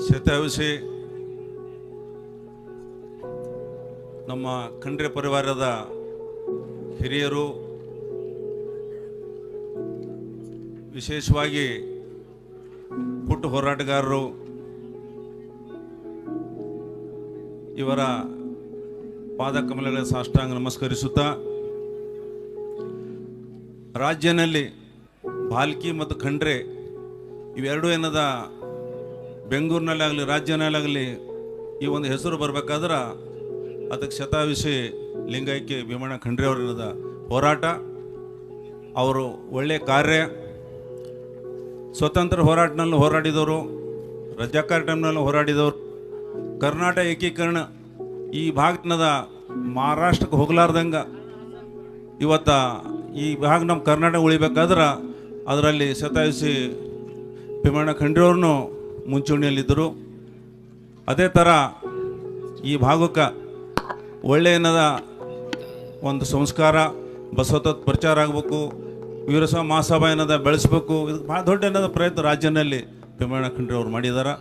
ಶತಾಯುಷಿ ನಮ್ಮ ಖಂಡ್ರೆ ಪರಿವಾರದ ಹಿರಿಯರು, ವಿಶೇಷವಾಗಿ ಪುಟ್ಟ ಹೋರಾಟಗಾರರು, ಇವರ ಪಾದಕಮಲಗಳ ಸಾಷ್ಟಾಂಗ ನಮಸ್ಕರಿಸುತ್ತಾ, ರಾಜ್ಯದಲ್ಲಿ ಭಾಲ್ಕಿ ಮತ್ತು ಖಂಡ್ರೆ ಇವೆರಡೂ ಏನದ ಬೆಂಗಳೂರಿನಲ್ಲಾಗಲಿ ರಾಜ್ಯನಲ್ಲಾಗಲಿ ಈ ಒಂದು ಹೆಸರು ಬರಬೇಕಾದ್ರೆ ಅದಕ್ಕೆ ಶತಾಯುಷಿ ಲಿಂಗೈಕ್ಯ ಭೀಮಣ್ಣ ಖಂಡ್ರೆ ಅವರಿನದ ಹೋರಾಟ, ಅವರು ಒಳ್ಳೆಯ ಕಾರ್ಯ, ಸ್ವತಂತ್ರ ಹೋರಾಟನಲ್ಲೂ ಹೋರಾಡಿದವರು, ರಜಾಕಾರ ಟೈಮ್ನಲ್ಲೂ ಹೋರಾಡಿದವರು, ಕರ್ನಾಟಕ ಏಕೀಕರಣ ಈ ಭಾಗದ ಮಹಾರಾಷ್ಟ್ರಕ್ಕೆ ಹೋಗಲಾರ್ದಂಗೆ ಇವತ್ತು ಈ ಭಾಗ ನಮ್ಮ ಕರ್ನಾಟಕ ಉಳಿಬೇಕಾದ್ರೆ ಅದರಲ್ಲಿ ಶತಾಯುಷಿ ಭೀಮಣ್ಣ ಖಂಡ್ರೆ ಅವ್ರನ್ನೂ ಮುಂಚೂಣಿಯಲ್ಲಿದ್ದರು. ಅದೇ ಥರ ಈ ಭಾಗಕ್ಕೆ ಒಳ್ಳೆಯ ಏನದ ಒಂದು ಸಂಸ್ಕಾರ ಬಸವತತ್ವ ಪ್ರಚಾರ ಆಗಬೇಕು, ವೀರಶೈವ ಮಹಾಸಭಾ ಏನದ ಬೆಳೆಸ್ಬೇಕು, ಇದಕ್ಕೆ ಭಾಳ ದೊಡ್ಡ ಏನದ ಪ್ರಯತ್ನ ರಾಜ್ಯದಲ್ಲಿ ಭೀಮಣ್ಣ ಖಂಡ್ರೆ ಅವ್ರು ಮಾಡಿದ್ದಾರೆ.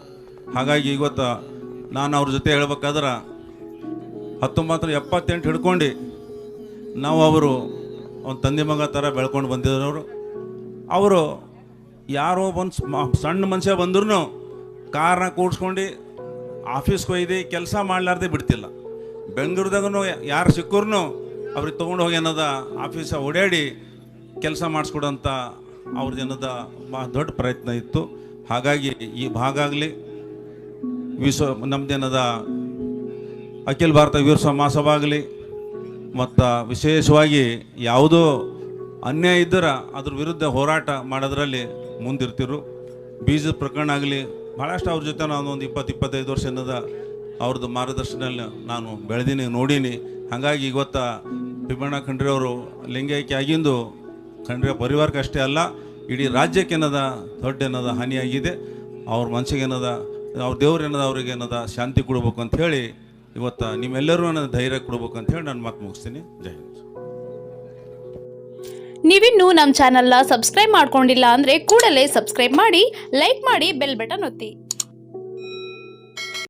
ಹಾಗಾಗಿ ಇವತ್ತು ನಾನು ಅವ್ರ ಜೊತೆ ಹೇಳ್ಬೇಕಾದ್ರೆ 1978 ಹಿಡ್ಕೊಂಡು ನಾವು ಅವರು ಒಂದು ತಂದೆ ಮಗ ಥರ ಬೆಳ್ಕೊಂಡು ಬಂದಿದ್ದವರು. ಅವರು ಯಾರೋ ಒಂದು ಸಣ್ಣ ಮನುಷ್ಯ ಬಂದ್ರೂ ಕಾರ್ನ ಕೂಡ್ಸ್ಕೊಂಡು ಆಫೀಸ್ಗೆ ಒಯ್ದು ಕೆಲಸ ಮಾಡಲಾರ್ದೆ ಬಿಡ್ತಿಲ್ಲ. ಬೆಂಗಳೂರದಾಗೂ ಯಾರು ಸಿಕ್ಕೂರ್ನು ಅವ್ರಿಗೆ ತೊಗೊಂಡು ಹೋಗಿ ಏನದ ಆಫೀಸ ಓಡಾಡಿ ಕೆಲಸ ಮಾಡಿಸ್ಕೊಡೋಂಥ ಅವ್ರದ್ದು ಏನದ ಭಾಳ ದೊಡ್ಡ ಪ್ರಯತ್ನ ಇತ್ತು. ಹಾಗಾಗಿ ಈ ಭಾಗ ಆಗಲಿ ನಮ್ಮದೇನದ ಅಖಿಲ ಭಾರತ ವೀರಶೈವ ಮಹಾಸಭಾ ಆಗಲಿ ಮತ್ತು ವಿಶೇಷವಾಗಿ ಯಾವುದೋ ಅನ್ಯಾಯ ಇದ್ದರೆ ಅದ್ರ ವಿರುದ್ಧ ಹೋರಾಟ ಮಾಡೋದ್ರಲ್ಲಿ ಮುಂದಿರ್ತಿರು. ಬೀಜದ ಪ್ರಕರಣ ಆಗಲಿ ಭಾಳಷ್ಟು ಅವ್ರ ಜೊತೆ ನಾನು ಒಂದು 20-25 ವರ್ಷ ಏನದ ಅವ್ರದ್ದು ಮಾರ್ಗದರ್ಶನದಲ್ಲಿ ನಾನು ಬೆಳೆದೀನಿ, ನೋಡೀನಿ. ಹಾಗಾಗಿ ಇವತ್ತು ಭೀಮಣ್ಣ ಖಂಡ್ರೆ ಅವರು ಲಿಂಗೈಕ್ಯ ಆಗಿಂದು ಖಂಡ್ರೆ ಪರಿವಾರಕ್ಕೆ ಅಷ್ಟೇ ಅಲ್ಲ, ಇಡೀ ರಾಜ್ಯಕ್ಕೆ ಏನದ ದೊಡ್ಡ ಏನದ ಹಾನಿಯಾಗಿದೆ. ಅವ್ರ ಮನಸ್ಸಿಗೆ ಏನದ ಅವ್ರ ದೇವ್ರು ಏನದ ಅವ್ರಿಗೆ ಏನದ ಶಾಂತಿ ಕೊಡ್ಬೇಕು ಅಂತ ಹೇಳಿ ಇವತ್ತು ನಿಮ್ಮೆಲ್ಲರೂ ಏನದ ಧೈರ್ಯ ಕೊಡ್ಬೇಕು ಅಂತ ಹೇಳಿ ನಾನು ಮಾತು ಮುಗಿಸ್ತೀನಿ. ಜೈ ಹಿಂದ್. ನೀವಿನ್ನೂ ನಮ್ಮ ಚಾನಲ್ನ ಸಬ್ಸ್ಕ್ರೈಬ್ ಮಾಡ್ಕೊಂಡಿಲ್ಲ ಅಂದರೆ ಕೂಡಲೇ ಸಬ್ಸ್ಕ್ರೈಬ್ ಮಾಡಿ, ಲೈಕ್ ಮಾಡಿ, ಬೆಲ್ ಬಟನ್ ಒತ್ತಿ.